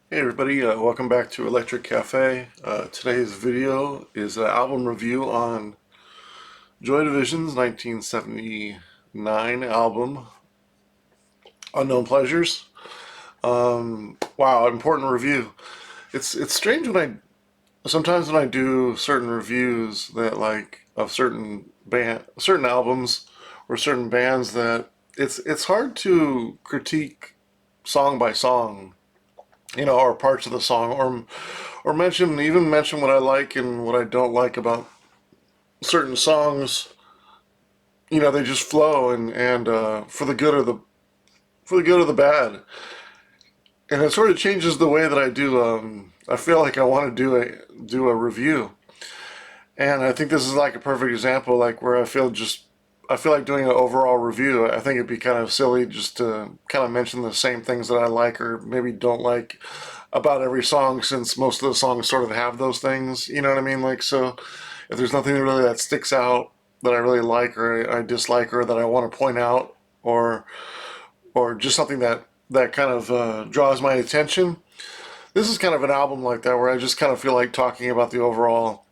Hey everybody, welcome back to Electric Cafe. Today's video is an album review on Joy Division's 1979 album, Unknown Pleasures. Wow, important review. It's strange sometimes when I do certain reviews that of certain albums or certain bands that it's hard to critique song by song, or parts of the song, or mention what I like and what I don't like about certain songs. They just flow and for the good or the bad, and it sort of changes the way that I do. I feel like I want to do a review, and I think this is like a perfect example, like where I feel like doing an overall review. I think it'd be kind of silly just to kind of mention the same things that I like or maybe don't like about every song, since most of the songs sort of have those things. You know what I mean? Like, so if there's nothing really that sticks out that I really like or I dislike or that I want to point out, or just something that kind of draws my attention, this is kind of an album like that where I just kind of feel like talking about the overall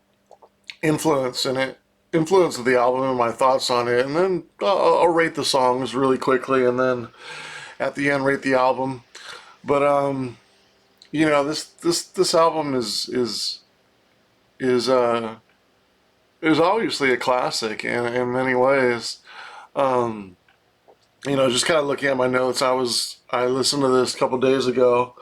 influence in it influence of the album and my thoughts on it, and then I'll rate the songs really quickly, and then at the end rate the album. But this album is is obviously a classic in many ways. Um, just kind of looking at my notes, I listened to this a couple days ago,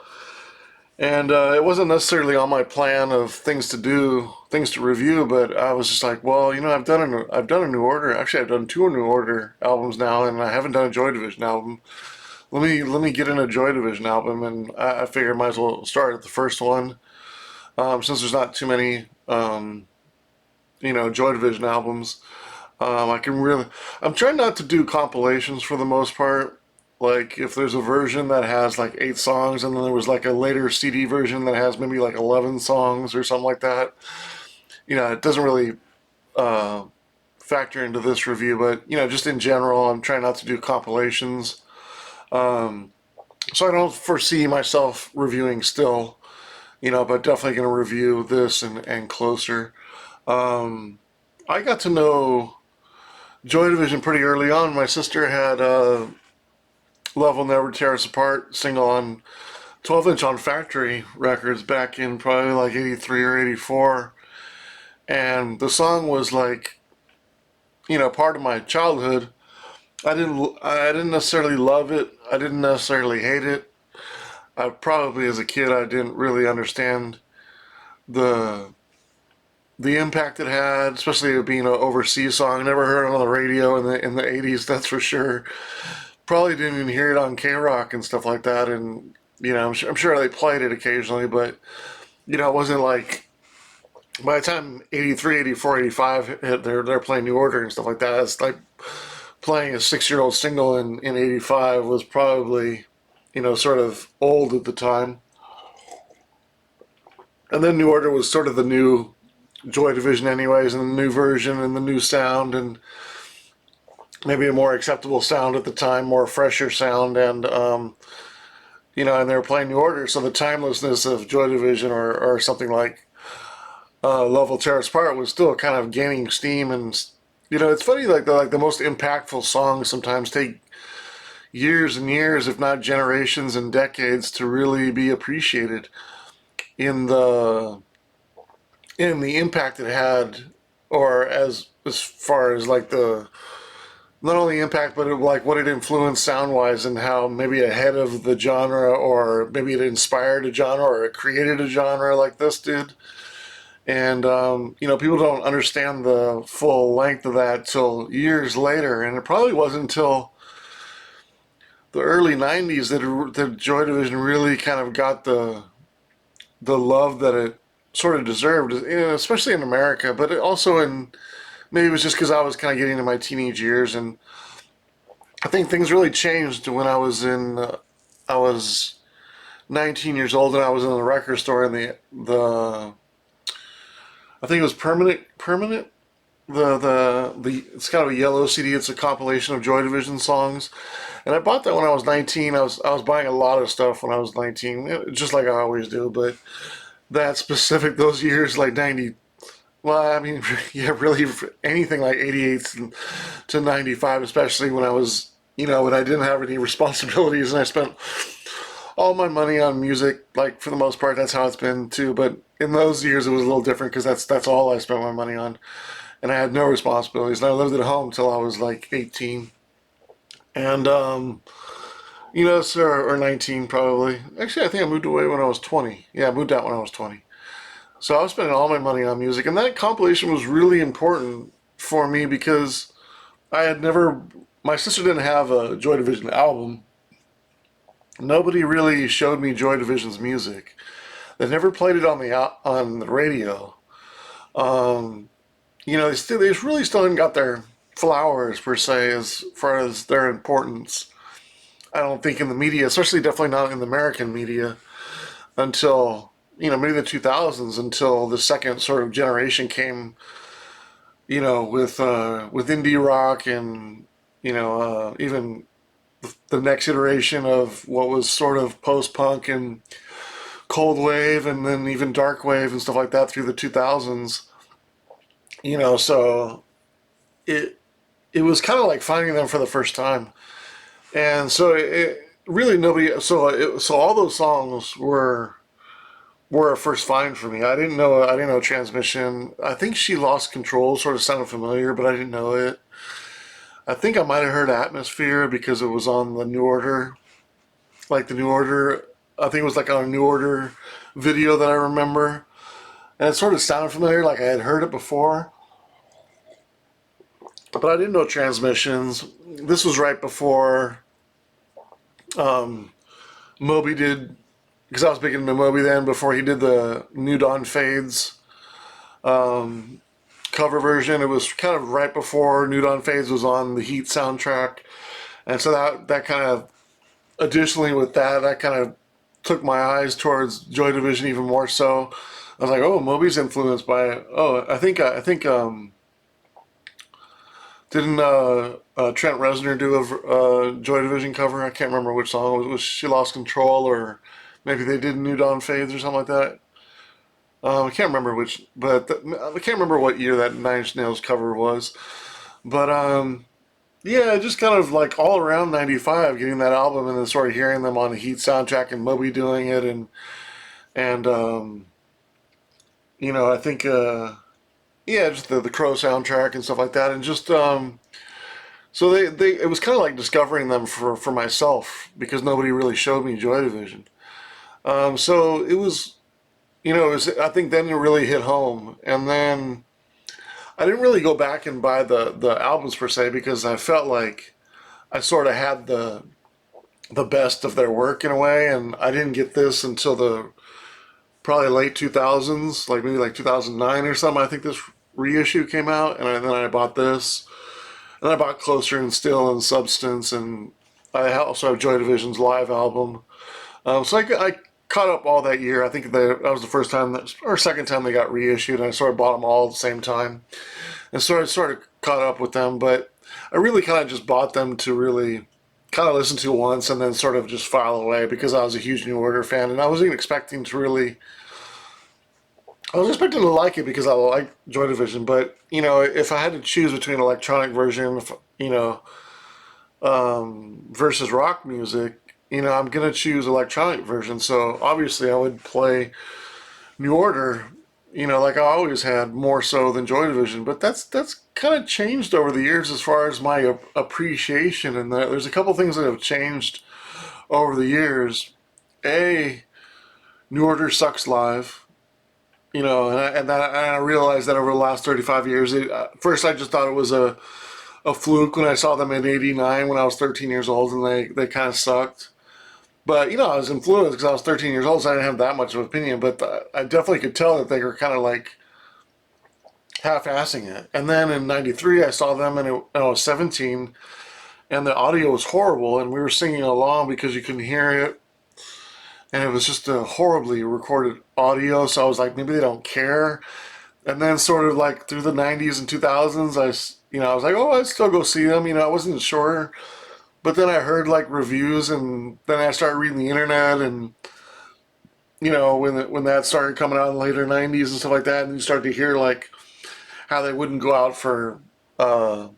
and it wasn't necessarily on my plan of things to review, but I was just like, well, I've done a New Order. Actually, I've done two New Order albums now, and I haven't done a Joy Division album. Let me get in a Joy Division album, and I figured I might as well start at the first one, since there's not too many Joy Division albums. I can really, I'm trying not to do compilations for the most part. Like if there's a version that has like 8 songs, and then there was like a later CD version that has maybe like 11 songs or something like that. It doesn't really uh, factor into this review, but just in general, I'm trying not to do compilations. Um, so I don't foresee myself reviewing still, but definitely going to review this and closer. Um, I got to know Joy Division pretty early on. My sister had Love Will Never Tear Us Apart single on 12-inch on Factory Records back in probably like 83 or 84. And the song was like, part of my childhood. I didn't necessarily love it. I didn't necessarily hate it. I probably as a kid I didn't really understand the the impact it had, especially it being an overseas song. I never heard it on the radio in the 80s, that's for sure. Probably didn't even hear it on K Rock and stuff like that. And I'm sure they played it occasionally, but it wasn't like by the time 83, 84, 85, they're playing New Order and stuff like that. It's like playing a 6-year old single in 85 was probably sort of old at the time. And then New Order was sort of the new Joy Division, anyways, and the new version and the new sound, and maybe a more acceptable sound at the time, more fresher sound, and they were playing New Order, so the timelessness of Joy Division or something like Love Will Tear Us Apart was still kind of gaining steam. And it's funny, like the most impactful songs sometimes take years and years, if not generations and decades, to really be appreciated in the impact it had, or as far as like the not only impact, but like what it influenced sound wise, and how maybe ahead of the genre, or maybe it inspired a genre, or it created a genre like this did. And people don't understand the full length of that till years later, and it probably wasn't until the early '90s that Joy Division really kind of got the love that it sort of deserved, especially in America, but also in, maybe it was just because I was kind of getting into my teenage years, and I think things really changed when I was 19 years old, and I was in the record store, and the I think it was permanent. the it's kind of a yellow CD. It's a compilation of Joy Division songs, and I bought that when I was 19. I was buying a lot of stuff when I was 19, just like I always do. But that specific those years, like 90. Well, I mean, yeah, really anything like 88 to 95, especially when I was, when I didn't have any responsibilities and I spent all my money on music. Like for the most part, that's how it's been too. But in those years, it was a little different because that's all I spent my money on, and I had no responsibilities. And I lived at home till I was like 18, and sir, or 19 probably. Actually, I think I moved away when I was 20. Yeah, I moved out when I was 20. So I was spending all my money on music, and that compilation was really important for me because I had never. My sister didn't have a Joy Division album. Nobody really showed me Joy Division's music. They never played it on the radio. Um, they really still haven't got their flowers per se as far as their importance. I don't think in the media, especially definitely not in the American media, until maybe the 2000s, until the second sort of generation came, with indie rock and even the next iteration of what was sort of post punk and cold wave, and then even dark wave and stuff like that through the 2000s. So it it was kind of like finding them for the first time, and so it really nobody. So all those songs were a first find for me. I didn't know Transmission. I think She Lost Control sort of sounded familiar, but I didn't know it. I think I might have heard Atmosphere because it was on the New Order, like the New Order. I think it was like on a New Order video that I remember, and it sort of sounded familiar, like I had heard it before. But I didn't know Transmissions. This was right before um, Moby did, because I was big into Moby then. Before he did the New Dawn Fades um, cover version, it was kind of right before New Dawn Fades was on the Heat soundtrack, and so that kind of additionally with that kind of took my eyes towards Joy Division even more so. I was like, oh, Moby's influenced by. Oh, I think didn't Trent Reznor do a Joy Division cover? I can't remember which song. Was She Lost Control, or maybe they did New Dawn Fades or something like that. I can't remember which, but I can't remember what year that Nine Inch Nails cover was. But yeah, just kind of like all around '95, getting that album and then sort of hearing them on the Heat soundtrack and Moby doing it, and I think yeah, just the Crow soundtrack and stuff like that, and just so they it was kind of like discovering them for myself because nobody really showed me Joy Division. So it was, I think then it really hit home, and then I didn't really go back and buy the albums per se because I felt like I sort of had the best of their work in a way, and I didn't get this until the probably late 2000s, like maybe like 2009 or something. I think this reissue came out, and then I bought this, and I bought Closer and Still and Substance, and I also have Joy Division's live album. So I caught up all that year. I think that was the first time or second time they got reissued, and I sort of bought them all at the same time, and sort of caught up with them. But I really kind of just bought them to really kind of listen to once and then sort of just file away because I was a huge New Order fan, and I wasn't expecting to really. I was expecting to like it because I like Joy Division, but if I had to choose between electronic version, versus rock music, I'm gonna choose electronic version. So obviously, I would play New Order, like I always had, more so than Joy Division. But that's kind of changed over the years as far as my appreciation, and there's a couple things that have changed over the years. A New Order sucks live. And I realized that over the last 35 years, first I just thought it was a fluke when I saw them in '89 when I was 13 years old, and they kind of sucked. But I was influenced because I was 13 years old, so I didn't have that much of an opinion. But I definitely could tell that they were kind of like half-assing it. And then in '93, I saw them, and I was 17, and the audio was horrible, and we were singing along because you couldn't hear it, and it was just a horribly recorded audio. So I was like, maybe they don't care. And then sort of like through the 90s and 2000s, I was like, oh, I'd still go see them. I wasn't sure. But then I heard like reviews, and then I started reading the internet, and when that started coming out in the later 90s and stuff like that, and you start to hear like how they wouldn't go out for uh,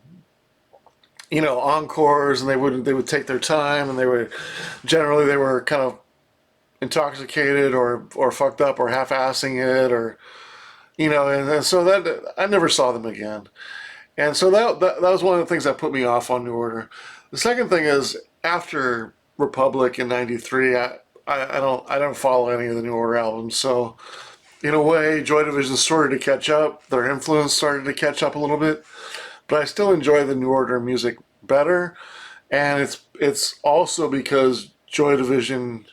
encores, and they would take their time, and they were kind of intoxicated or fucked up or half-assing it, or and so that I never saw them again. And so that was one of the things that put me off on New Order. The second thing is after Republic in '93, I don't follow any of the New Order albums. So in a way, Joy Division started to catch up. Their influence started to catch up a little bit, but I still enjoy the New Order music better. And it's also because Joy Division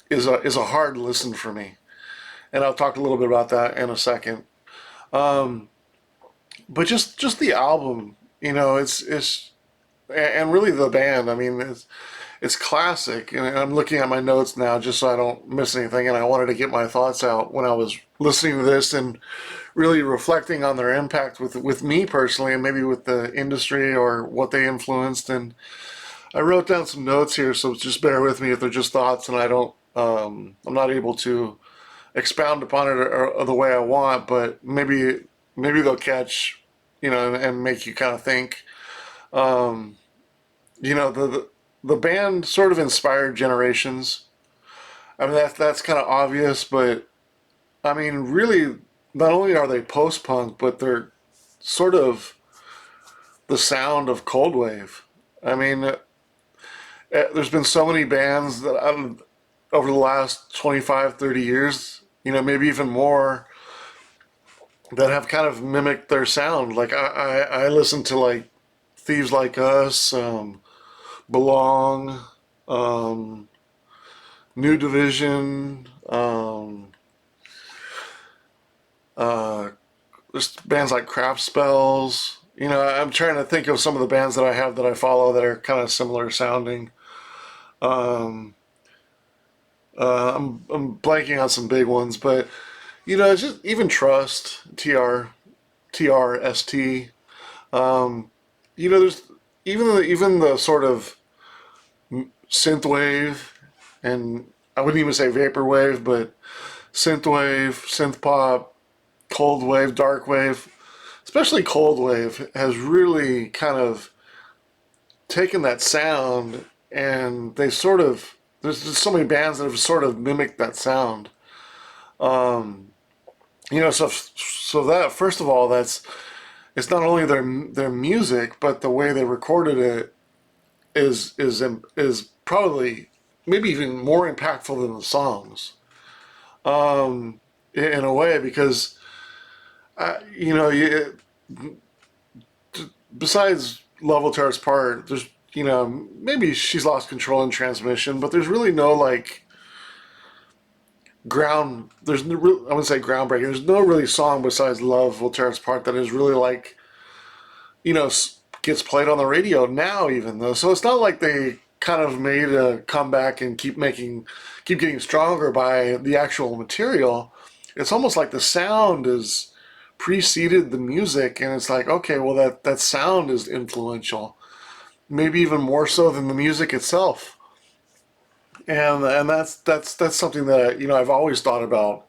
is a hard listen for me, and I'll talk a little bit about that in a second. Um, but just the album, it's and really the band. I mean, it's classic, and I'm looking at my notes now just so I don't miss anything. And I wanted to get my thoughts out when I was listening to this and really reflecting on their impact with me personally, and maybe with the industry or what they influenced. And I wrote down some notes here, so just bear with me if they're just thoughts, and I'm not able to expound upon it or the way I want, but maybe they'll catch, and make you kind of think. Um, the band sort of inspired generations. I mean that's kind of obvious, but I mean really, not only are they post punk, but they're sort of the sound of cold wave. I mean, there's been so many bands that over the last 25, 30 years, maybe even more, that have kind of mimicked their sound. Like I listen to like Thieves Like Us, Belong, um, New Division, uh, there's bands like Craft Spells. I'm trying to think of some of the bands that I have that I follow that are kind of similar sounding. Um, I'm blanking on some big ones, but it's just even Trust, TRST. Um, there's even the sort of synthwave, and I wouldn't even say vaporwave, but synthwave, synth pop, cold wave, dark wave, especially cold wave has really kind of taken that sound, and there's just so many bands that have sort of mimicked that sound. Um, so that first of all, it's not only their music, but the way they recorded it is probably maybe even more impactful than the songs. In a way, because besides Love Will Tear Us Apart, there's maybe She's Lost Control and Transmission, but there's really no like there's no, I wouldn't say groundbreaking. There's no really song besides Love Will Tear Us Apart that is really like gets played on the radio now, even though. So it's not like they kind of made a comeback and keep getting stronger by the actual material. It's almost like the sound is preceded the music, and it's like, okay, well that sound is influential, maybe even more so than the music itself. And that's something that I've always thought about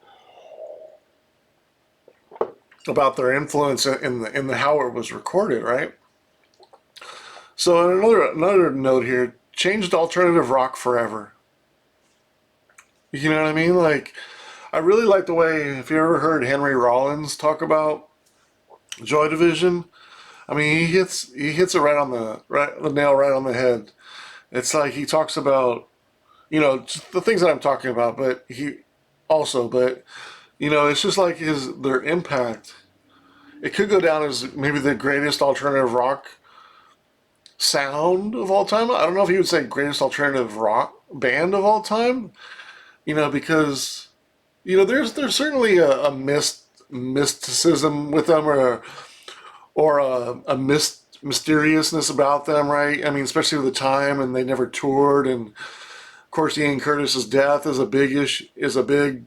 their influence in the how it was recorded, right? So another note here, changed alternative rock forever. You know what I mean? Like, I really like the way, if you ever heard Henry Rollins talk about Joy Division, I mean he hits it the nail right on the head. It's like he talks about just the things that I'm talking about, but it's just like their impact. It could go down as maybe the greatest alternative rock sound of all time. I don't know if you would say greatest alternative rock band of all time. Because there's certainly a mysticism with them, or a mysteriousness about them, right? I mean, especially with the time, and they never toured, and of course Ian Curtis's death is a big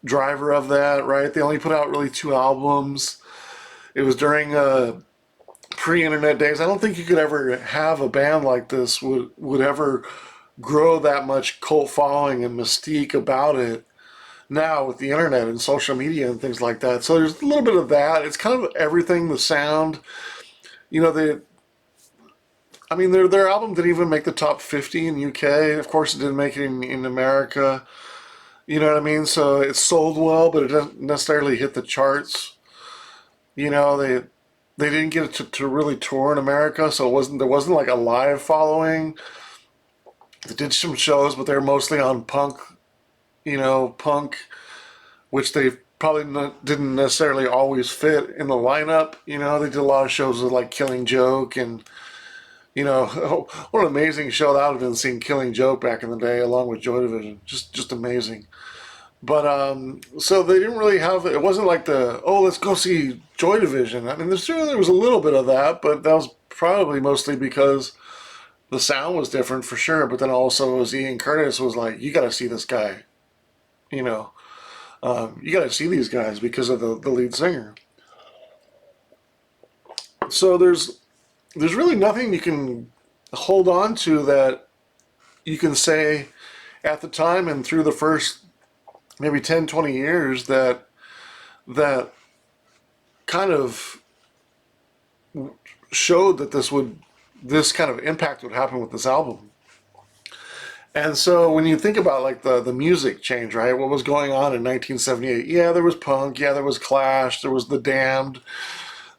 driver of that, right? They only put out really two albums. It was during pre-internet days. I don't think you could ever have a band like this would ever grow that much cult following and mystique about it now with the internet and social media and things like that. So there's a little bit of that. It's kind of everything, the sound. You know, I mean, their album didn't even make the top 50 in UK. Of course, it didn't make it in America. You know what I mean? So it sold well, but it didn't necessarily hit the charts. You know, they didn't get it to really tour in America, so there wasn't like a live following. They did some shows, but they were mostly on punk, punk, which they probably didn't necessarily always fit in the lineup. You know, they did a lot of shows with like Killing Joke and what an amazing show that would have been, seeing Killing Joke back in the day along with Joy Division. Just amazing. But so they didn't really have it. Wasn't like let's go see Joy Division. I mean, there was a little bit of that, but that was probably mostly because the sound was different for sure. But then also, as Ian Curtis was like, you got to see this guy. You know, you got to see these guys because of the lead singer. So there's really nothing you can hold on to that you can say at the time and through the first maybe 10, 20 years that kind of showed that this kind of impact would happen with this album. And so when you think about like the music change, right? What was going on in 1978? Yeah, there was punk. Yeah, there was Clash. There was the Damned.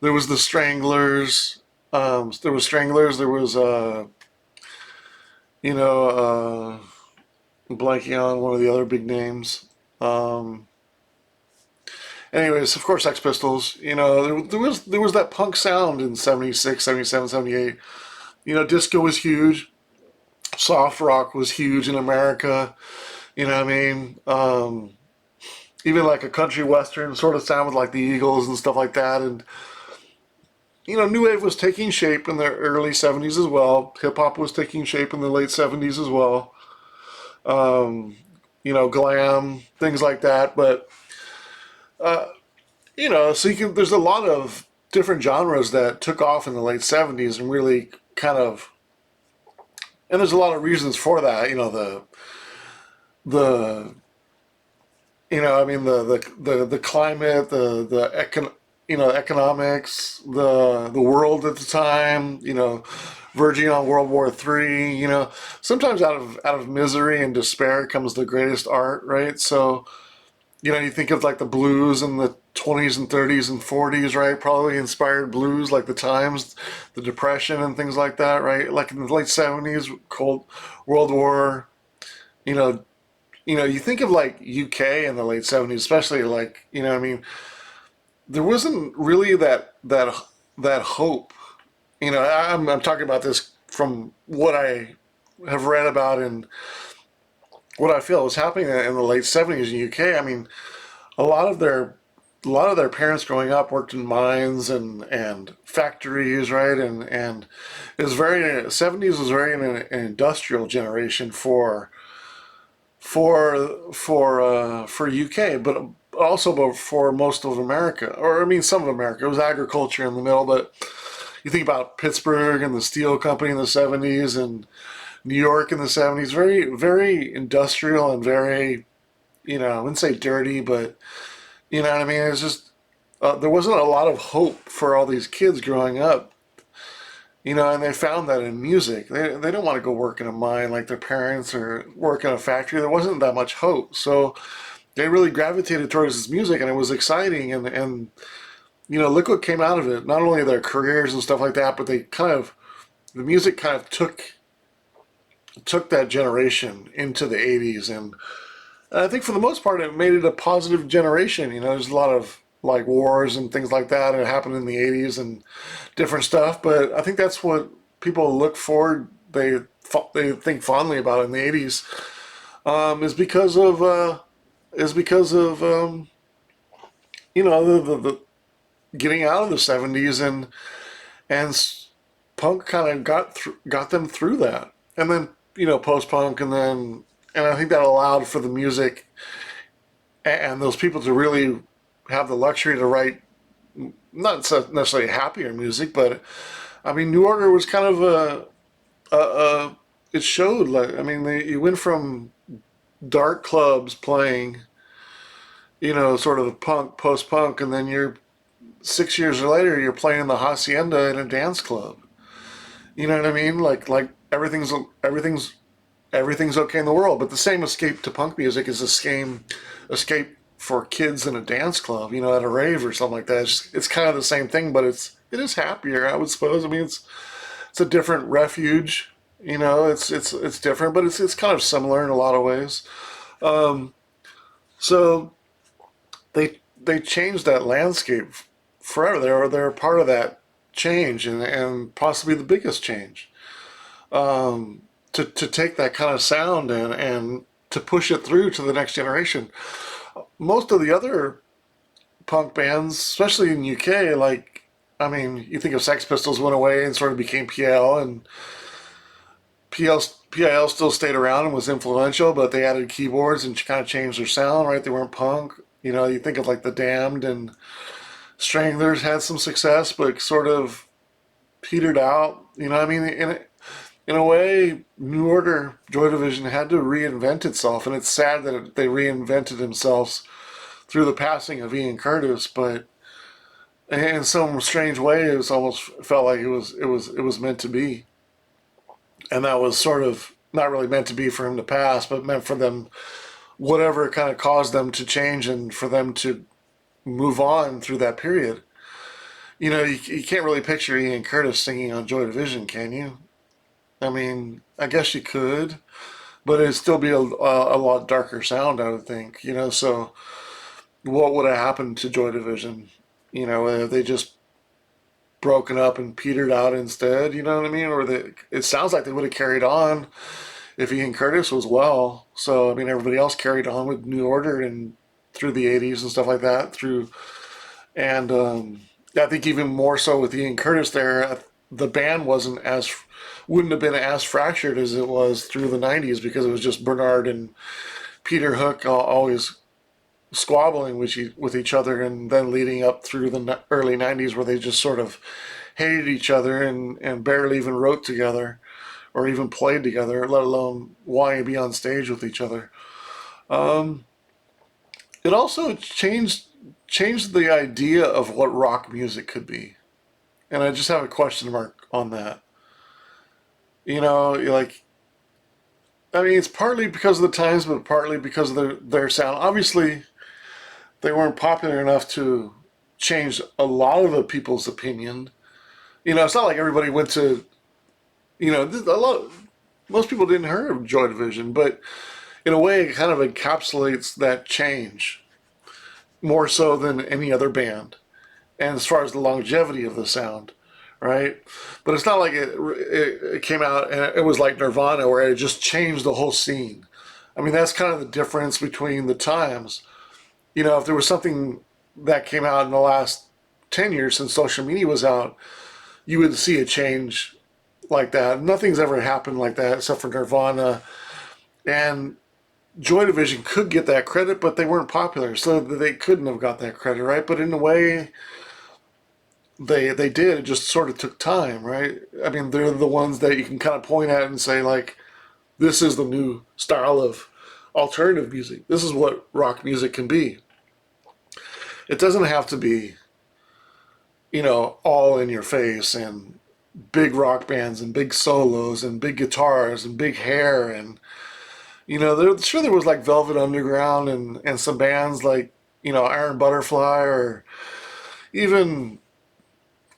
There was the Stranglers. There was Stranglers. There was you know, blanking on one of the other big names. Um, Anyways, of course, Sex Pistols. You know, there was that punk sound in 76, 77, 78. You know, disco was huge. Soft rock was huge in America. You know what I mean? Even like a country western sort of sound with like the Eagles and stuff like that. And you know, new wave was taking shape in the early 70s as well. Hip hop was taking shape in the late 70s as well. You know, glam, things like that. But so there's a lot of different genres that took off in the late 70s and really kind of, and there's a lot of reasons for that. You know, the I mean the climate, economics, the world at the time, verging on World War III. Sometimes out of misery and despair comes the greatest art, right? So you think of like the blues in the 20s and 30s and 40s, right? Probably inspired blues like the times, the Depression and things like that, right? Like in the late 70s, Cold World War, you know, you think of like UK in the late 70s, especially like, I mean, there wasn't really that hope. I'm talking about this from what I have read about and what I feel was happening in the late 70s in UK. I mean, a lot of their a lot of their parents growing up worked in mines and factories, right? And it was very 70s was very an industrial generation for UK, but also for most of America, or I mean some of America. It was agriculture in the middle, but you think about Pittsburgh and the steel company in the 70s and New York in the 70s, very, very industrial and very, I wouldn't say dirty, but you know what I mean? It's just, there wasn't a lot of hope for all these kids growing up, and they found that in music. They don't want to go work in a mine like their parents or work in a factory. There wasn't that much hope. So they really gravitated towards this music and it was exciting. And look what came out of it. Not only their careers and stuff like that, but the music kind of took that generation into the 80s. And I think for the most part, it made it a positive generation. There's a lot of like wars and things like that, and it happened in the 80s and different stuff. But I think that's what people look forward. They think fondly about in the 80s, is because of the getting out of the 70s and punk kind of got them through that, and then post punk, and I think that allowed for the music and those people to really have the luxury to write not necessarily happier music, but I mean, New Order was kind of a it showed like I mean, you went from dark clubs playing, sort of punk, post punk, and then you're 6 years later you're playing the hacienda in a dance club. You know what I mean? Like everything's okay in the world, but the same escape to punk music is the same escape for kids in a dance club, at a rave or something like that. It's kind of the same thing, but it is happier, I would suppose. I mean, it's a different refuge. It's different, but it's kind of similar in a lot of ways. So they changed that landscape forever. They're a part of that change, and possibly the biggest change. To take that kind of sound and to push it through to the next generation. Most of the other punk bands, especially in UK, like I mean, you think of Sex Pistols went away and sort of became PL, and PIL still stayed around and was influential, but they added keyboards and kind of changed their sound, right? They weren't punk. You think of like the Damned and Stranglers had some success, but sort of petered out. I mean, in a way, New Order, Joy Division had to reinvent itself, and it's sad that they reinvented themselves through the passing of Ian Curtis. But in some strange way, it was almost felt like it was meant to be, and that was sort of not really meant to be for him to pass, but meant for them, whatever kind of caused them to change, and for them to move on through that period. You can't really picture Ian Curtis singing on Joy Division, can you? I mean, I guess you could, but it'd still be a lot darker sound, I would think. So what would have happened to Joy Division? Have they just broken up and petered out instead? You know what I mean? It sounds like they would have carried on if Ian Curtis was well. So I mean, everybody else carried on with New Order and through the '80s and stuff like that. And I think even more so with Ian Curtis there, the band wouldn't have been as fractured as it was through the '90s, because it was just Bernard and Peter Hook always squabbling with each other, and then leading up through the early '90s where they just sort of hated each other and barely even wrote together or even played together, let alone wanting to be on stage with each other. Um, it also changed the idea of what rock music could be, and I just have a question mark on that. Like I mean, it's partly because of the times, but partly because of their sound. Obviously, they weren't popular enough to change a lot of the people's opinion. It's not like everybody went to, a lot. Most people didn't hear of Joy Division, but in a way, it kind of encapsulates that change more so than any other band. And as far as the longevity of the sound, right? But it's not like it came out and it was like Nirvana where it just changed the whole scene. I mean, that's kind of the difference between the times. If there was something that came out in the last 10 years since social media was out, you would see a change like that. Nothing's ever happened like that except for Nirvana. And Joy Division could get that credit, but they weren't popular, so they couldn't have got that credit, right? But in a way, they did. It just sort of took time, right? I mean, they're the ones that you can kind of point at and say, like, this is the new style of alternative music. This is what rock music can be. It doesn't have to be, all in your face and big rock bands and big solos and big guitars and big hair. And there was like Velvet Underground and some bands like Iron Butterfly, or even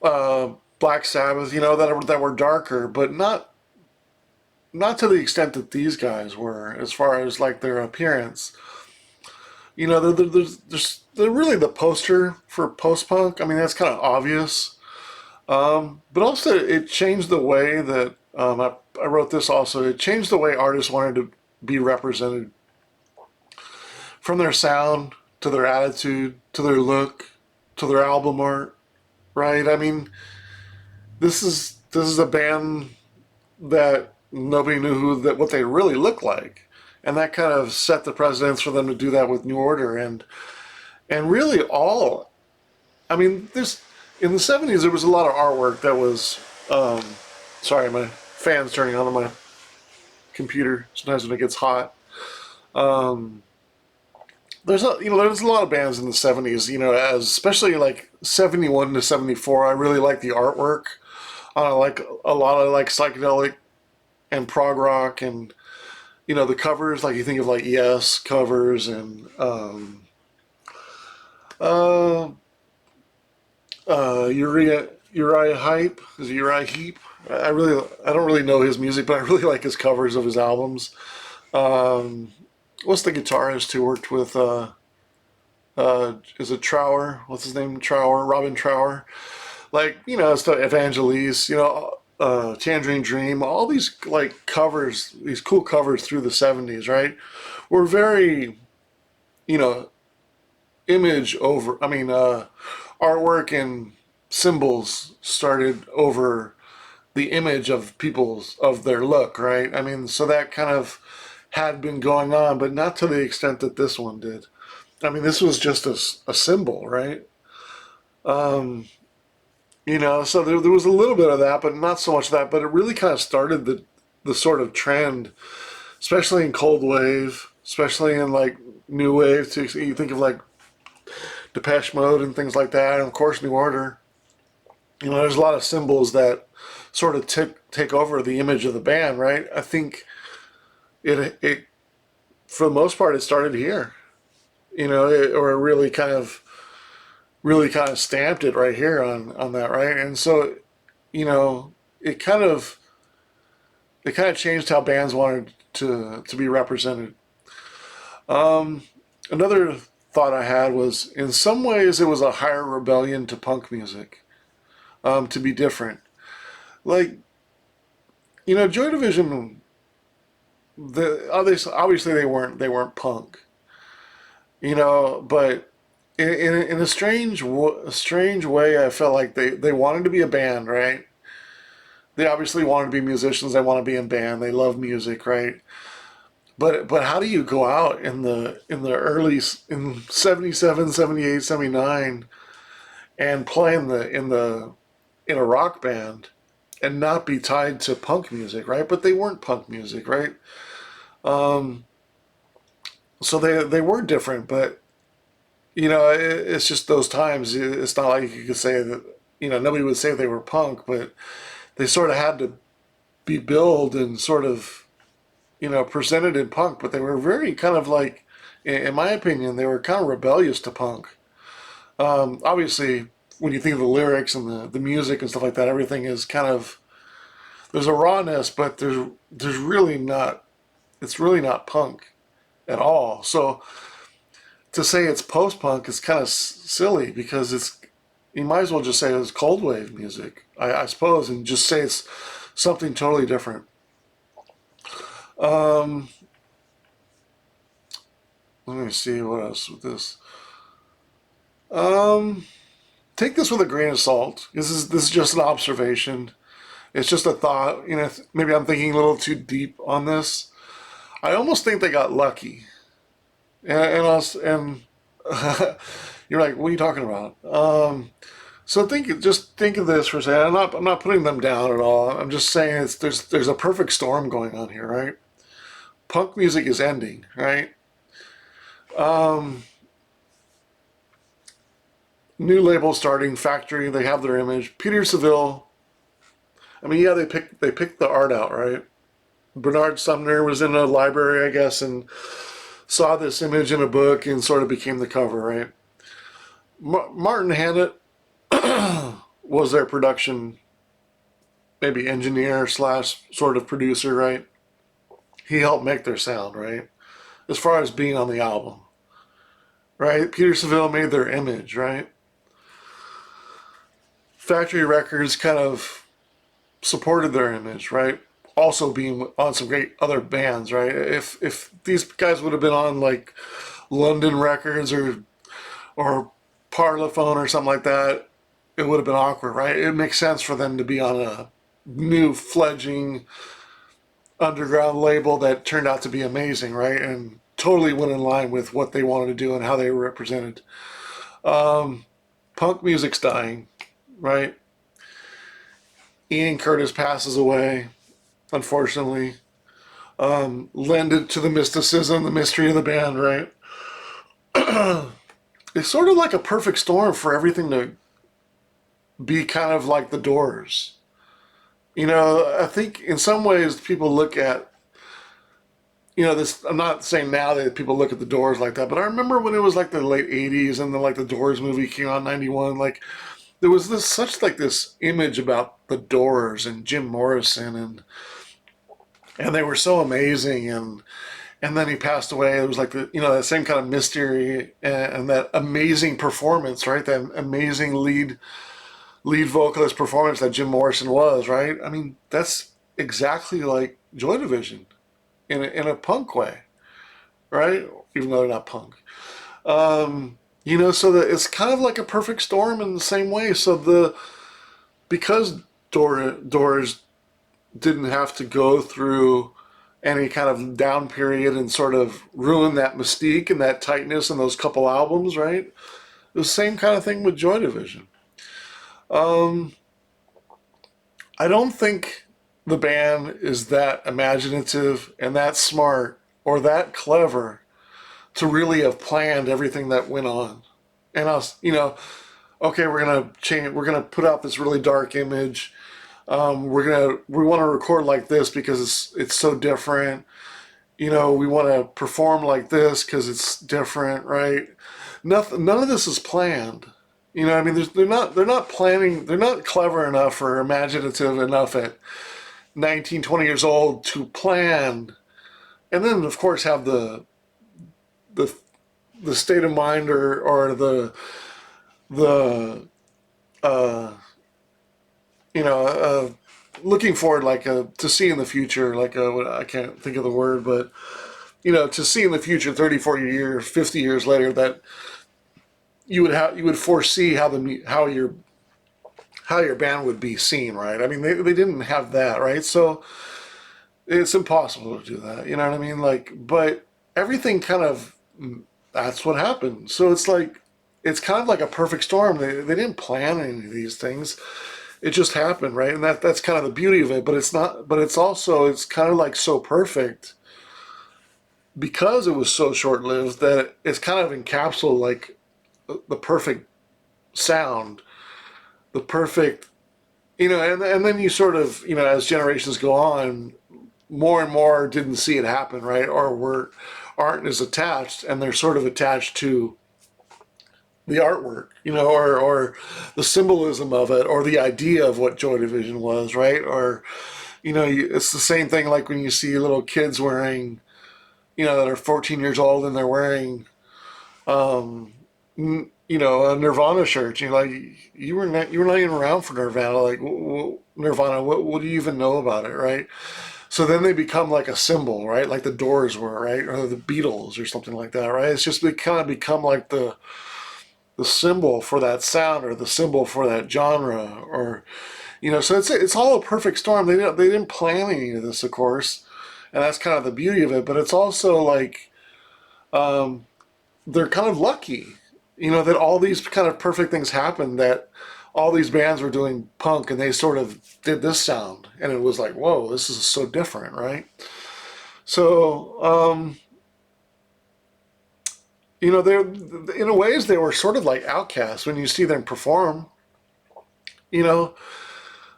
Black Sabbath, that were darker, but not to the extent that these guys were, as far as like their appearance. They're really the poster for post punk. I mean, that's kind of obvious. But also, it changed the way that I wrote this. Also, it changed the way artists wanted to be represented, from their sound to their attitude to their look to their album art. Right? I mean, this is a band that nobody knew what they really looked like, and that kind of set the precedence for them to do that with New Order. And really all, I mean, there's in the '70s there was a lot of artwork that was. Sorry, my fan's turning on my computer sometimes when it gets hot. Um, there's a lot of bands in the '70s, as especially like '71 to '74. I really like the artwork. Like a lot of like psychedelic and prog rock, and the covers. Like you think of like Yes covers and uh, Uriah Hype is it Uriah Heep. I don't really know his music, but I really like his covers of his albums. Um, what's the guitarist who worked with is it Trower? What's his name? Trower, Robin Trower. Like stuff Evangelise, Tangerine Dream, all these like covers, these cool covers through the '70s, right? Were very you know image over. I mean, artwork and symbols started over the image of people's of their look, right? I mean, so that kind of had been going on, but not to the extent that this one did. I mean, this was just a symbol, right? Um, so there was a little bit of that, but not so much of that. But it really kind of started the sort of trend, especially in cold wave, especially in like new wave. Too. You think of like Depeche Mode and things like that, and of course New Order. There's a lot of symbols that sort of take over the image of the band, right? I think it for the most part it started here, or it really kind of stamped it right here on that, right? And so, you know, it kind of it kind of changed how bands wanted to be represented. Um, Another thought I had was, in some ways, it was a higher rebellion to punk music, to be different. Like, Joy Division, obviously they weren't punk, but in a strange way, I felt like they wanted to be a band, right? They obviously want to be musicians. They want to be in band. They love music, right? But how do you go out in the early in '77, '78, '79 and play in a rock band and not be tied to punk music, right? But they weren't punk music, right? Um, so they were different, but it's just those times. It's not like you could say that nobody would say they were punk, but they sort of had to be billed and sort of presented in punk, but they were very kind of like, in my opinion, they were kind of rebellious to punk. Obviously, when you think of the lyrics and the music and stuff like that, everything is kind of there's a rawness, but there's really not. It's really not punk at all. So to say it's post punk is kind of silly because you might as well just say it's cold wave music, I suppose, and just say it's something totally different. Um, Let me see what else with this. Um, Take this with a grain of salt. This is just an observation. It's just a thought. Maybe I'm thinking a little too deep on this. I almost think they got lucky, and you're like, what are you talking about? So just think of this for a second. I'm not putting them down at all. I'm just saying there's a perfect storm going on here, right? Punk music is ending, right? Um, New label starting, Factory. They have their image. Peter Seville. I mean, yeah, they picked the art out, right? Bernard Sumner was in a library, I guess, and saw this image in a book and sort of became the cover, right? Martin Hannett was their production, maybe engineer slash sort of producer, right? He helped make their sound, right? As far as being on the album, right? Peter Seville made their image, right? Factory Records kind of supported their image, right? Also being on some great other bands, right? If these guys would have been on like London Records or Parlophone or something like that, it would have been awkward, right? It makes sense for them to be on a new fledging underground label that turned out to be amazing, right? And totally went in line with what they wanted to do and how they were represented. Punk music's dying, right? Ian Curtis passes away, unfortunately. Lended to the mysticism, the mystery of the band, right? It's sort of like a perfect storm for everything to be kind of like the Doors. I think in some ways people look at, this. I'm not saying now that people look at the Doors like that, but I remember when it was like the late '80s and then like the Doors movie came out in '91. Like there was this image about the Doors and Jim Morrison and they were so amazing and then he passed away. It was like that same kind of mystery and that amazing performance, right? That amazing lead vocalist performance that Jim Morrison was, right? I mean, that's exactly like Joy Division in a punk way, right? Even though they're not punk. So that it's kind of like a perfect storm in the same way. Because Doors didn't have to go through any kind of down period and sort of ruin that mystique and that tightness in those couple albums, right? The same kind of thing with Joy Division. I don't think the band is that imaginative and that smart or that clever to really have planned everything that went on. And okay, we're gonna change. We're gonna put out this really dark image. We want to record like this because it's so different. We want to perform like this because it's different, right? None of this is planned. I mean, they're not planning. They're not clever enough or imaginative enough at 19, 20 years old to plan, and then of course have the the state of mind or the uh, looking forward to see in the future I can't think of the word, but to see in the future 30, 40 years, 50 years later that you would foresee how your band would be seen, right? I mean, they didn't have that, right? So it's impossible to do that. You know what I mean? But everything kind of that's what happened. So it's kind of like a perfect storm. They didn't plan any of these things. It just happened, right? And that's kind of the beauty of it. But it's not. But it's kind of like so perfect because it was so short lived that it's kind of encapsulated like the perfect sound, the perfect, and then you sort of, as generations go on, more and more didn't see it happen, right? Aren't as attached, and they're sort of attached to the artwork, or the symbolism of it, or the idea of what Joy Division was, right? Or, it's the same thing like when you see little kids wearing, that are 14 years old and they're wearing, a Nirvana shirt. You were not even around for Nirvana. Like Nirvana, what do you even know about it, right? So then they become like a symbol, right? Like the Doors were, right? Or the Beatles or something like that, right? It's just kind of become like the symbol for that sound or the symbol for that genre, or So it's all a perfect storm. They didn't plan any of this, of course, and that's kind of the beauty of it. But it's also like they're kind of lucky, that all these kind of perfect things happened. That all these bands were doing punk and they sort of did this sound, and it was like, whoa, this is so different, right? So, they're in a ways they were sort of like outcasts when you see them perform. You know,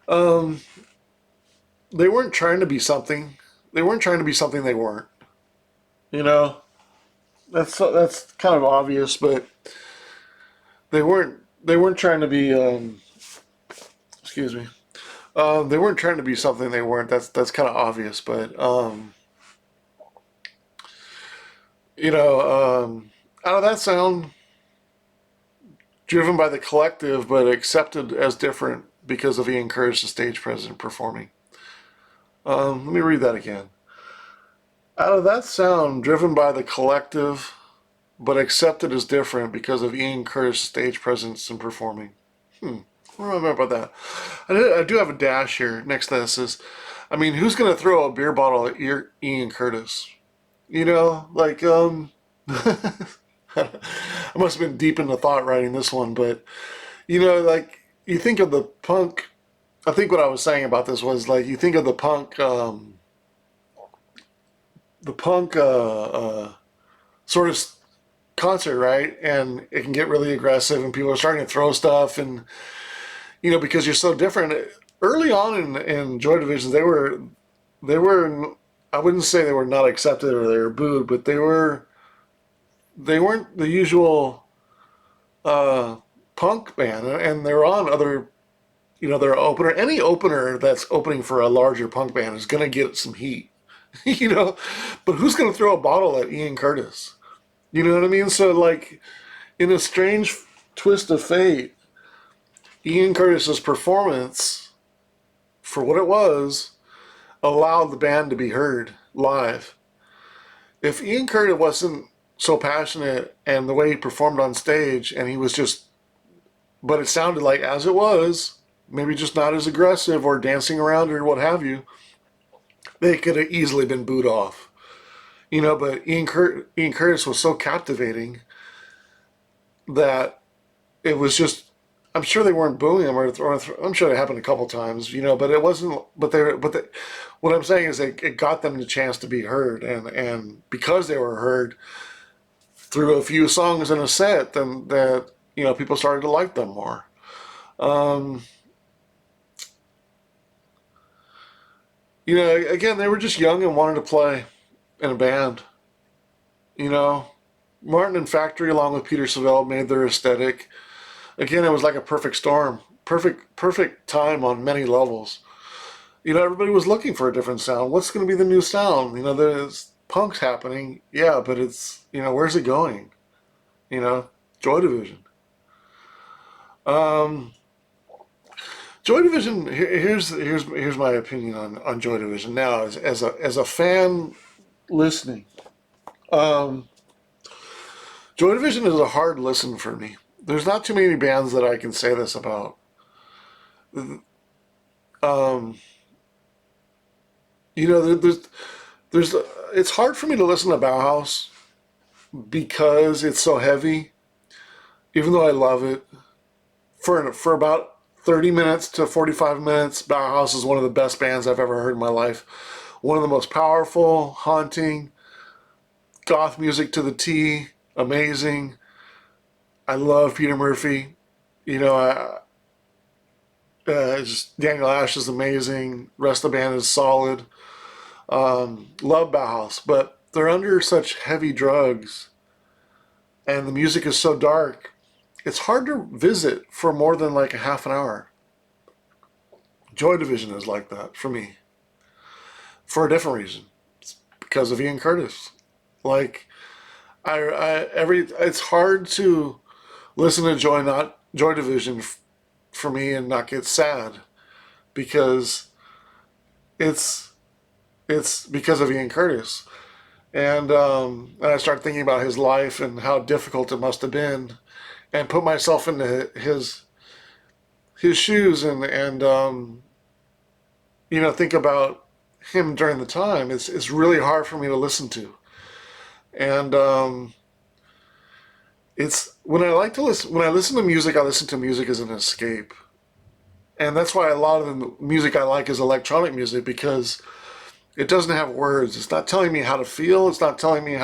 um, they weren't trying to be something. They weren't trying to be something they weren't. You know, that's kind of obvious, but they weren't trying to be. Excuse me. They weren't trying to be something they weren't. That's kind of obvious, but you know, out of that sound, driven by the collective, but accepted as different because of Ian Curtis, the stage president, performing. Let me read that again. Out of that sound, driven by the collective, but accepted as different because of Ian Curtis, stage presence and performing. Hmm. What do I remember about that? I do have a dash here next to this. Is, I mean, who's going to throw a beer bottle at Ian Curtis? You know, like, I must have been deep into thought writing this one, but, you know, like, you think of the punk. I think what I was saying about this was, like, you think of the punk, sort of concert, right? And it can get really aggressive, and people are starting to throw stuff, and you know, because you're so different. Early on in Joy Division, they were I wouldn't say they were not accepted or they were booed, but they weren't the usual uh, punk band, and they're on other, you know, their opener. Any opener that's opening for a larger punk band is gonna get some heat, you know. But who's gonna throw a bottle at Ian Curtis? You know what I mean? So like, in a strange twist of fate, Ian Curtis's performance, for what it was, allowed the band to be heard live. If Ian Curtis wasn't so passionate and the way he performed on stage, and he was just, but it sounded like as it was, maybe just not as aggressive or dancing around or what have you, they could have easily been booed off. You know, but Ian Curtis was so captivating that it was just. I'm sure they weren't booing him, or I'm sure it happened a couple times, you know. But it wasn't. What I'm saying is, it got them the chance to be heard, and because they were heard through a few songs in a set, then that, you know, people started to like them more. Um, you know, again, they were just young and wanted to play in a band. You know, Martin and Factory, along with Peter Saville, made their aesthetic. Again, it was like a perfect storm, perfect time on many levels. You know, everybody was looking for a different sound. What's going to be the new sound? You know, there's punk's happening, yeah, but it's, you know, where's it going? You know, Joy Division. Um, Joy Division. Here's my opinion on Joy Division now as a fan listening. Um, Joy Division is a hard listen for me. There's not too many bands that I can say this about. Um, you know, there's it's hard for me to listen to Bauhaus because it's so heavy. Even though I love it, for about 30 minutes to 45 minutes, Bauhaus is one of the best bands I've ever heard in my life. One of the most powerful, haunting, goth music to the T. Amazing. I love Peter Murphy. You know, just Daniel Ash is amazing. Rest of the band is solid. Love Bauhaus, but they're under such heavy drugs, and the music is so dark. It's hard to visit for more than like a half an hour. Joy Division is like that for me, for a different reason. It's because of Ian Curtis. Like, it's hard to listen to Joy Division for me and not get sad because it's it's because of Ian Curtis. And I start thinking about his life and how difficult it must have been, and put myself into his shoes, and you know, think about him during the time. It's really hard for me to listen to, and it's when I like to listen when I listen to music, I listen to music as an escape, and that's why a lot of the music I like is electronic music because it doesn't have words. It's not telling me how to feel. It's not telling me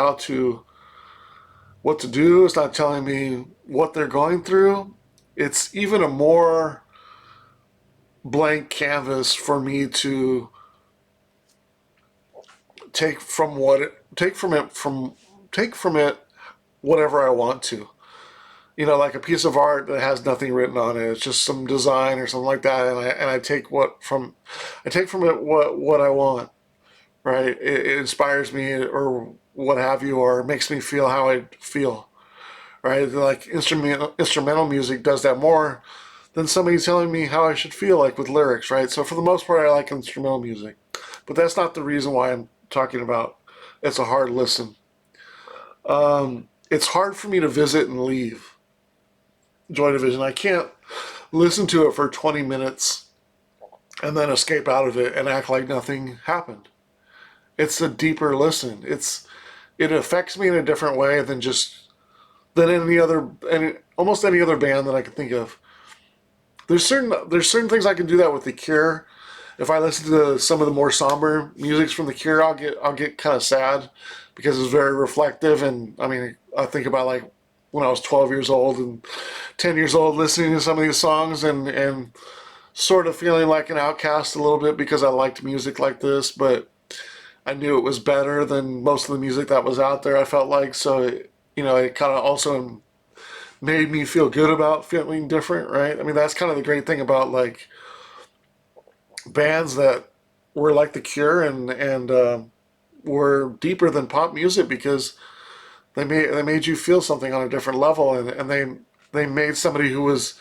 what to do. It's not telling me what they're going through. It's even a more blank canvas for me to take from what it, take from it whatever I want to. You know, like a piece of art that has nothing written on it. It's just some design or something like that, and I take I take from it what I want. Right? It inspires me or what have you, or makes me feel how I feel. Right? Like instrumental music does that more than somebody telling me how I should feel, like with lyrics. Right? So for the most part, I like instrumental music, but that's not the reason why I'm talking about. It's a hard listen. It's hard for me to visit and leave Joy Division. I can't listen to it for 20 minutes and then escape out of it and act like nothing happened. It's a deeper listen. It affects me in a different way than almost any other band that I can think of. There's certain things I can do that with The Cure. If I listen to some of the more somber musics from The Cure, I'll get kind of sad because it's very reflective. And I mean, I think about like when I was 12 years old and 10 years old, listening to some of these songs and sort of feeling like an outcast a little bit because I liked music like this, but I knew it was better than most of the music that was out there. I felt like so. It kind of also made me feel good about feeling different, right? I mean, that's kind of the great thing about like bands that were like The Cure and were deeper than pop music because they made you feel something on a different level, and they made somebody who was.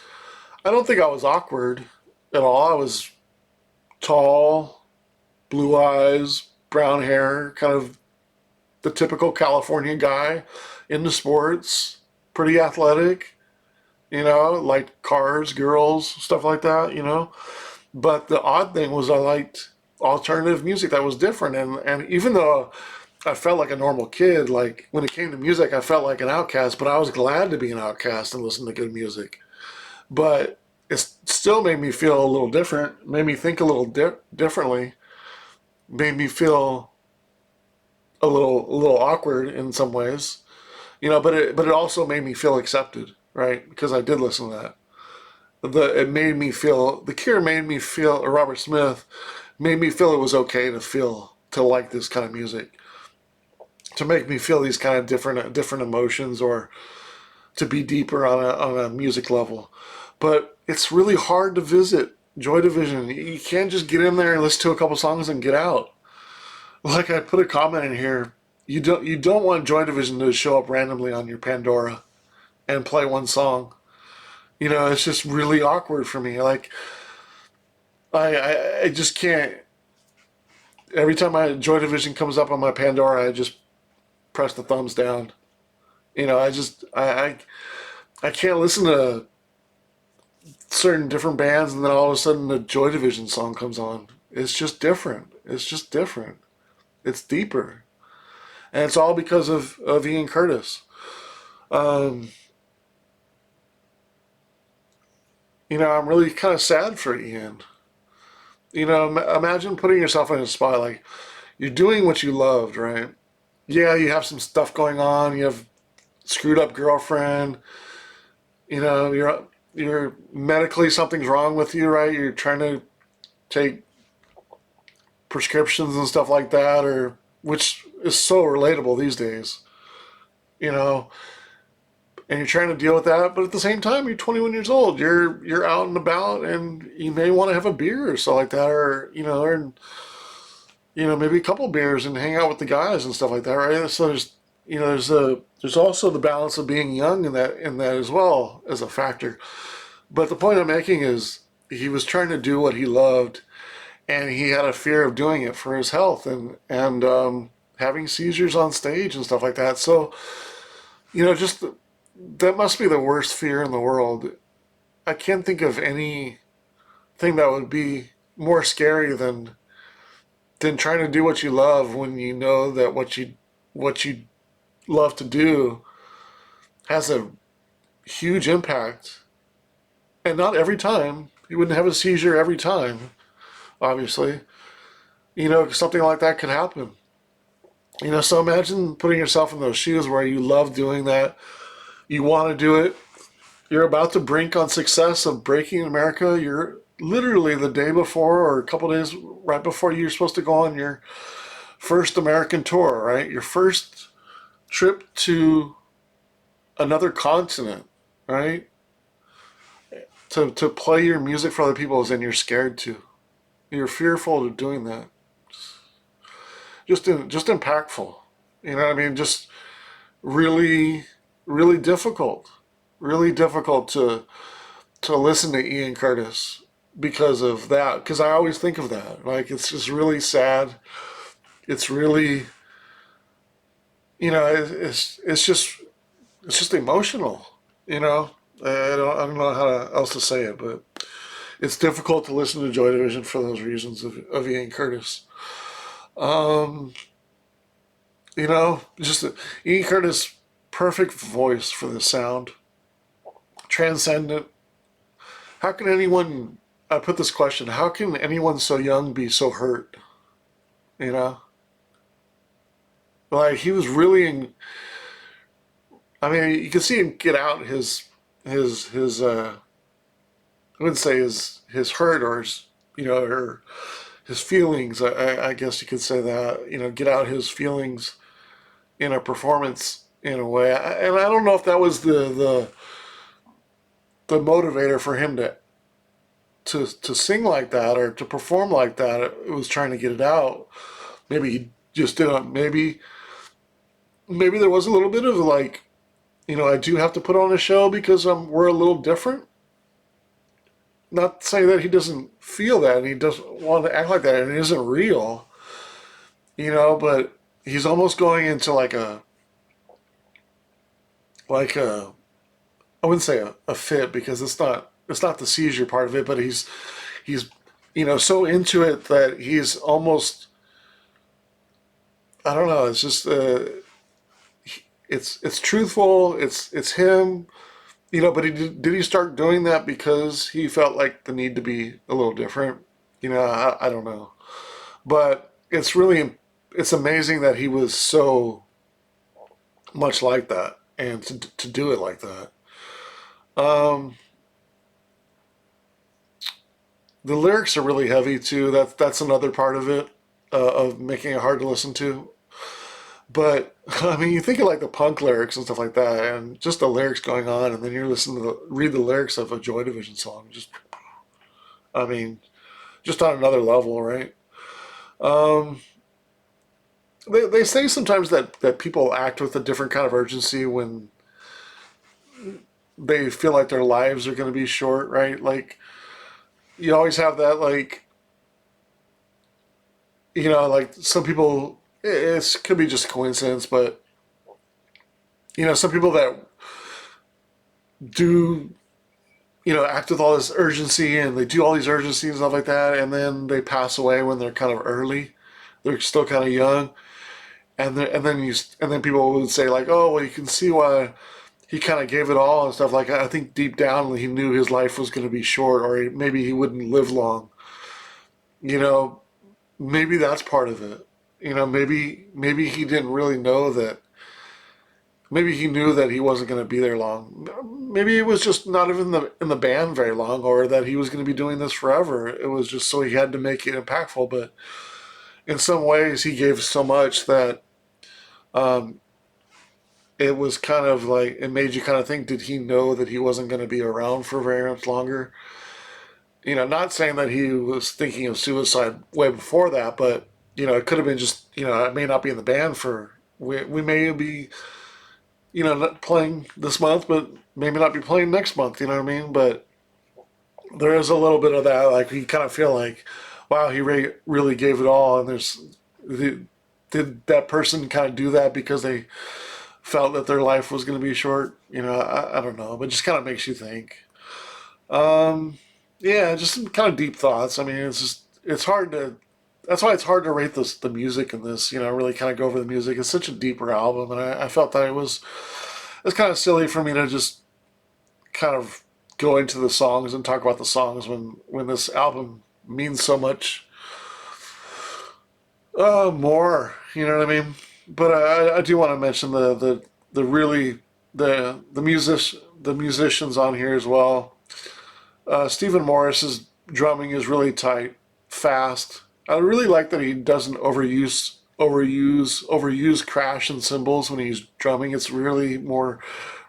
I don't think I was awkward at all. I was tall, blue eyes, brown hair, kind of the typical California guy into sports, pretty athletic, like cars, girls, stuff like that. But the odd thing was I liked alternative music that was different. And even though I felt like a normal kid, like when it came to music, I felt like an outcast, but I was glad to be an outcast and listen to good music. But it still made me feel a little different, made me think a little differently, made me feel a little awkward in some ways, but it also made me feel accepted, right? Because I did listen to that. It made me feel The Cure made me feel, or Robert Smith made me feel it was okay to like this kind of music, to make me feel these kind of different emotions, or to be deeper on a music level. But it's really hard to visit Joy Division. You can't just get in there and listen to a couple songs and get out. Like I put a comment in here, you don't want Joy Division to show up randomly on your Pandora and play one song. It's just really awkward for me. Like I just can't. Every time my Joy Division comes up on my Pandora, I just press the thumbs down. I just I can't listen to certain different bands and then all of a sudden the Joy Division song comes on. It's just different. It's just different. It's deeper, and it's all because of Ian Curtis. Um, I'm really kind of sad for Ian. Imagine putting yourself in a spot like you're doing what you loved, right? Yeah, you have some stuff going on. You have screwed up girlfriend. You're medically something's wrong with you, right? You're trying to take prescriptions and stuff like that, or which is so relatable these days. You know, and you're trying to deal with that, but at the same time, you're 21 years old. You're out and about, and you may want to have a beer or something like that, or maybe a couple beers and hang out with the guys and stuff like that, right? So there's also the balance of being young in that as well as a factor. But the point I'm making is he was trying to do what he loved, and he had a fear of doing it for his health and having seizures on stage and stuff like that. So just that must be the worst fear in the world. I can't think of anything that would be more scary than trying to do what you love when you know that what you love to do has a huge impact. And not every time. You wouldn't have a seizure every time, obviously. Something like that could happen. So imagine putting yourself in those shoes where you love doing that. You want to do it. You're about to brink on success of breaking in America. You're literally the day before or a couple days right before you're supposed to go on your first American tour, right? Your first trip to another continent, right? To play your music for other people, and you're scared to. You're fearful of doing that. Just impactful. You know what I mean? Just really, really difficult. Really difficult to listen to Ian Curtis because of that. Because I always think of that. Like it's just really sad. It's really, it's just emotional. You know, I don't know else to say it, but it's difficult to listen to Joy Division for those reasons of Ian Curtis. Um, just Ian Curtis, perfect voice for the sound, transcendent. How can anyone? I put this question: how can anyone so young be so hurt? You know, like he was really in. I mean, you can see him get out his. I wouldn't say his hurt or or his feelings. I guess you could say that. Get out his feelings in a performance in a way. And I don't know if that was the motivator for him to sing like that or to perform like that. It was trying to get it out. Maybe he just didn't. Maybe there was a little bit of like, I do have to put on a show because we're a little different. Not saying that he doesn't feel that and he doesn't want to act like that and it isn't real, but he's almost going into like a I wouldn't say a fit because it's not the seizure part of it, but he's so into it that he's almost, I don't know, it's just it's truthful, it's him, but did he start doing that because he felt like the need to be a little different? I don't know. But it's amazing that he was so much like that and to do it like that. Um, the lyrics are really heavy too. That's another part of it, of making it hard to listen to. But I mean, you think of like the punk lyrics and stuff like that, and just the lyrics going on, and then you're listening to read the lyrics of a Joy Division song. I mean, just on another level, right? Um, they say sometimes that people act with a different kind of urgency when they feel like their lives are going to be short, right? Like you always have that, like like some people. It could be just a coincidence, but some people that do act with all this urgency and they do all these urgencies and stuff like that, and then they pass away when they're kind of early. They're still kind of young, and then people would say like, oh, well, you can see why he kind of gave it all and stuff like that. I think deep down he knew his life was going to be short, or maybe he wouldn't live long. You know, maybe that's part of it. Maybe he didn't really know that. Maybe he knew that he wasn't going to be there long. Maybe it was just not even in the band very long, or that he was going to be doing this forever. It was just so he had to make it impactful. But in some ways, he gave so much that um, it was kind of like it made you kind of think: did he know that he wasn't going to be around for very much longer? Not saying that he was thinking of suicide way before that, but it could have been just it may not be in the band for we may be not playing this month, but maybe not be playing next month. You know what I mean? But there is a little bit of that. Like you kind of feel like, wow, he really gave it all. And did that person kind of do that because they felt that their life was going to be short? I don't know, but it just kind of makes you think. Um, yeah, just some kind of deep thoughts. I mean, it's hard to. That's why it's hard to rate the music in this. Really kind of go over the music. It's such a deeper album, and I felt that it's kind of silly for me to just kind of go into the songs and talk about the songs when this album means so much more. You know what I mean? But I do want to mention the really the musicians on here as well. Stephen Morris's drumming is really tight, fast. I really like that he doesn't overuse crash and cymbals when he's drumming. It's really more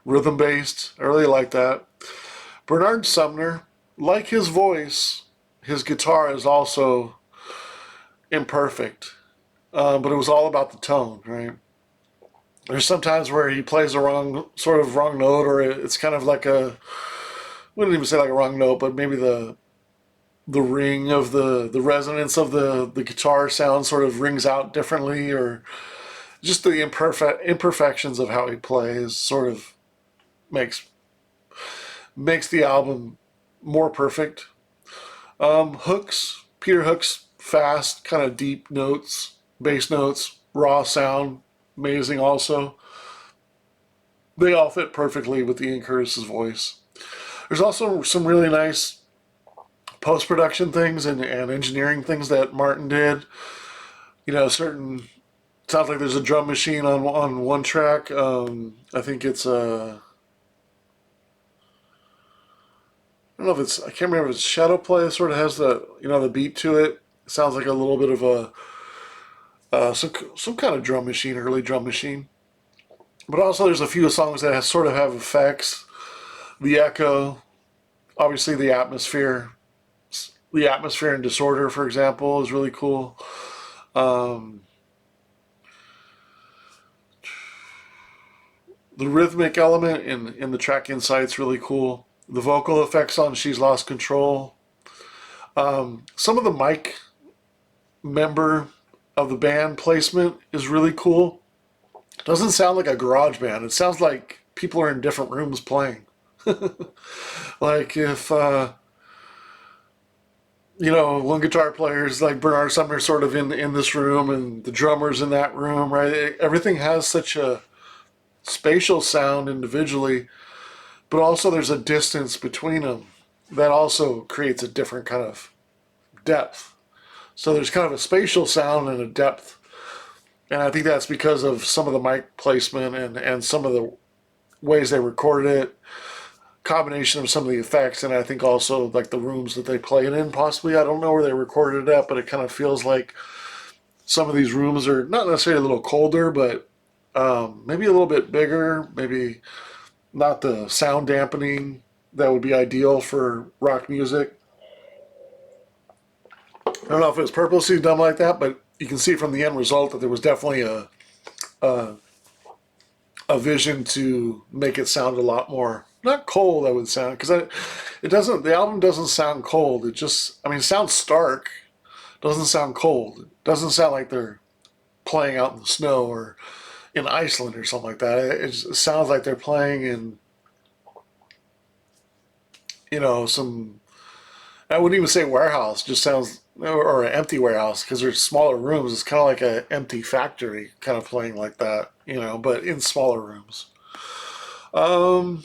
rhythm based. I really like that. Bernard Sumner, like his voice, his guitar is also imperfect, but it was all about the tone, right? There's sometimes where he plays the wrong note, or it's kind of like I wouldn't even say like a wrong note, but maybe the ring of the resonance of the guitar sound sort of rings out differently, or just the imperfections of how he plays sort of makes makes the album more perfect. Hooks, Peter Hook's fast, kind of deep notes, bass notes, raw sound, amazing also. They all fit perfectly with Ian Curtis's voice. There's also some really nice post production things and engineering things that Martin did. You know, certain sounds like there's a drum machine on one track. I think it's I don't know if it's I can't remember if it's Shadow Play. It sort of has the the beat to it. It sounds like a little bit of a some kind of drum machine, early drum machine. But also there's a few songs that sort of have effects. The echo, obviously the atmosphere. The atmosphere and disorder, for example, is really cool. Um, the rhythmic element in the track Insight's really cool. The vocal effects on She's Lost Control. Some of the mic member of the band placement is really cool. It doesn't sound like a garage band. It sounds like people are in different rooms playing. Like if one guitar player is like Bernard Sumner sort of in this room and the drummer's in that room, right? Everything has such a spatial sound individually, but also there's a distance between them that also creates a different kind of depth. So there's kind of a spatial sound and a depth. And I think that's because of some of the mic placement and some of the ways they recorded it, combination of some of the effects, and I think also like the rooms that they play it in possibly. I don't know where they recorded it at, but it kind of feels like some of these rooms are not necessarily a little colder, but maybe a little bit bigger, maybe not the sound dampening that would be ideal for rock music. I don't know if it was purposely done like that, but you can see from the end result that there was definitely a vision to make it sound a lot more not cold. I would sound because it doesn't. The album doesn't sound cold. It just it sounds stark. Doesn't sound cold. It doesn't sound like they're playing out in the snow or in Iceland or something like that. It sounds like they're playing in some. I wouldn't even say warehouse. Just sounds or an empty warehouse because there's smaller rooms. It's kind of like an empty factory, kind of playing like that, but in smaller rooms. Um,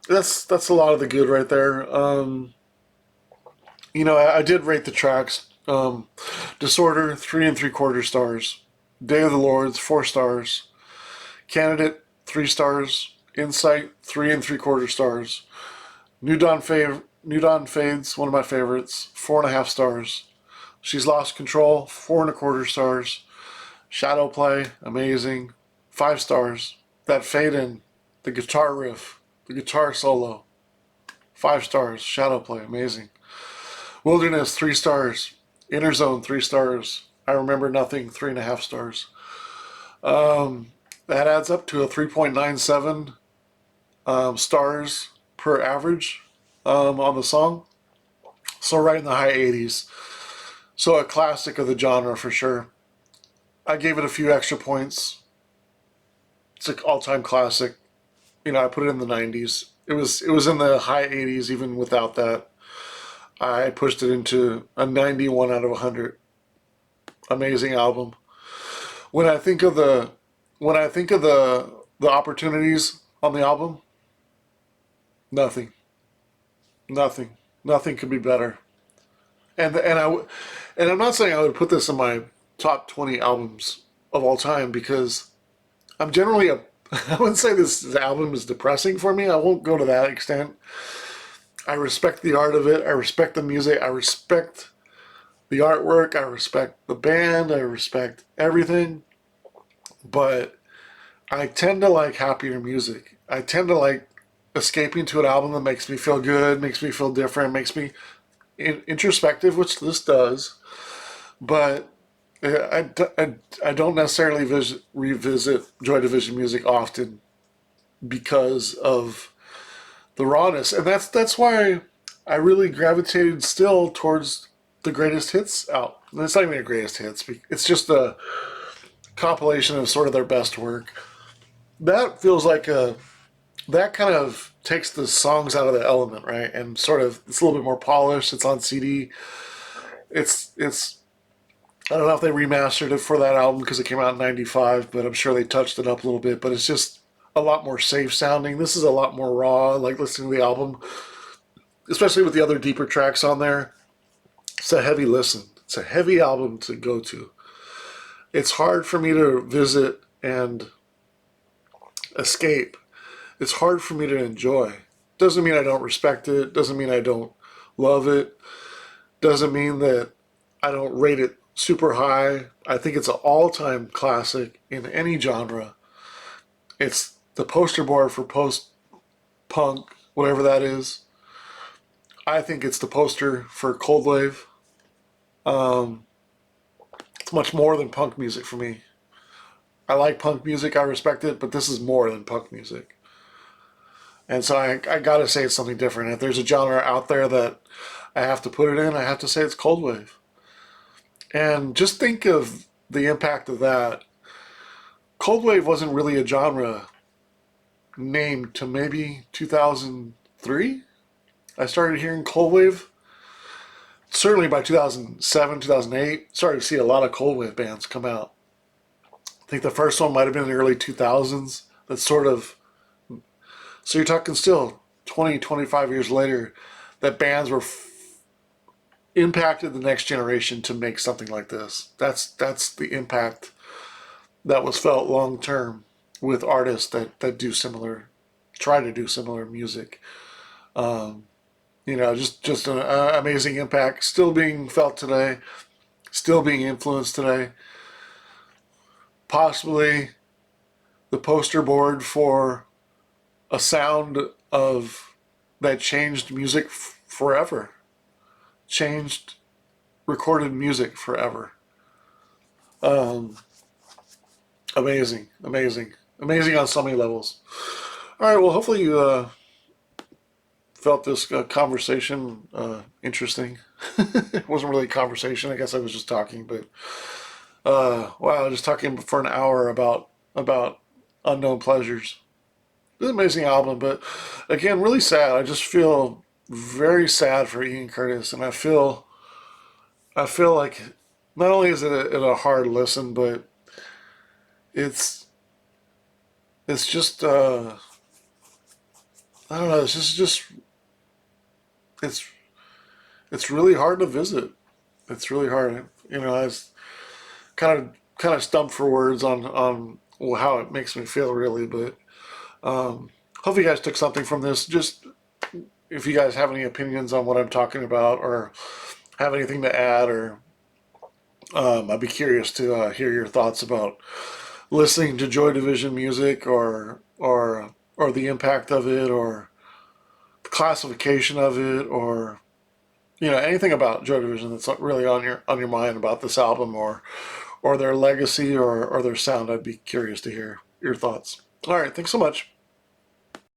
that's a lot of the good right there. I did rate the tracks. Disorder 3 3/4 stars. Day of the Lords 4 stars. Candidate 3 stars. Insight 3 3/4 stars. New Dawn Fades, one of my favorites, 4.5 stars. She's Lost Control, 4 1/4 stars. Shadow Play, amazing, 5 stars. That fade in, the guitar riff, the guitar solo, 5 stars. Shadow Play, amazing. Wilderness, 3 stars. Inner Zone, 3 stars. I Remember Nothing, 3.5 stars. That adds up to a 3.97 stars per average on the song. So right in the high 80s. So a classic of the genre for sure. I gave it a few extra points. It's an all-time classic. I put it in the 90s. It was in the high 80s even without that. I pushed it into a 91 out of 100. Amazing album. When I think of the opportunities on the album, nothing. Nothing. Nothing could be better. And I'm not saying I would put this in my top 20 albums of all time because I'm generally a I wouldn't say this album is depressing for me. I won't go to that extent. I respect the art of it. I respect the music. I respect the artwork. I respect the band. I respect everything. But I tend to like happier music. I tend to like escaping to an album that makes me feel good, makes me feel different, makes me introspective, which this does. But I don't necessarily revisit Joy Division music often because of the rawness, and that's why I really gravitated still towards the greatest hits out. And it's not even a greatest hits; it's just a compilation of sort of their best work. That feels like that kind of takes the songs out of the element, right? And sort of it's a little bit more polished. It's on CD. It's I don't know if they remastered it for that album because it came out in '95, but I'm sure they touched it up a little bit. But it's just a lot more safe sounding. This is a lot more raw, like listening to the album, especially with the other deeper tracks on there. It's a heavy listen. It's a heavy album to go to. It's hard for me to visit and escape. It's hard for me to enjoy. Doesn't mean I don't respect it. Doesn't mean I don't love it. Doesn't mean that I don't rate it super high. I think it's an all-time classic in any genre. It's the poster board for post-punk, whatever that is. I think it's the poster for cold wave. Um, it's much more than punk music for me. I like punk music, I respect it, but this is more than punk music. And so I gotta say it's something different. If there's a genre out there that I have to put it in, I have to say it's cold wave. And just think of the impact of that. Cold wave wasn't really a genre named to maybe 2003. I started hearing cold wave. Certainly by 2007, 2008, started to see a lot of cold wave bands come out. I think the first one might have been in the early 2000s. That's sort of, so you're talking still 20, 25 years later, that bands were impacted the next generation to make something like this. That's the impact that was felt long term with artists that do similar, try to do similar music. Um, just an amazing impact, still being felt today, still being influenced today. Possibly the poster board for a sound of that changed music forever, changed recorded music forever. Um, amazing, amazing, amazing on so many levels. All right, well, hopefully you felt this conversation interesting. It wasn't really a conversation. I guess I was just talking, but wow, just talking for an hour about unknown pleasures. It's an amazing album, but again, really sad. I just feel very sad for Ian Curtis, and I feel like not only is it a hard listen, but it's it's just I don't know. It's just it's it's really hard to visit. It's really hard. I was kind of stumped for words on how it makes me feel really, but hope you guys took something from this. Just if you guys have any opinions on what I'm talking about or have anything to add, or I'd be curious to hear your thoughts about listening to Joy Division music, or the impact of it, or the classification of it, or anything about Joy Division that's really on your mind about this album, or their legacy, or their sound. I'd be curious to hear your thoughts. All right, thanks so much.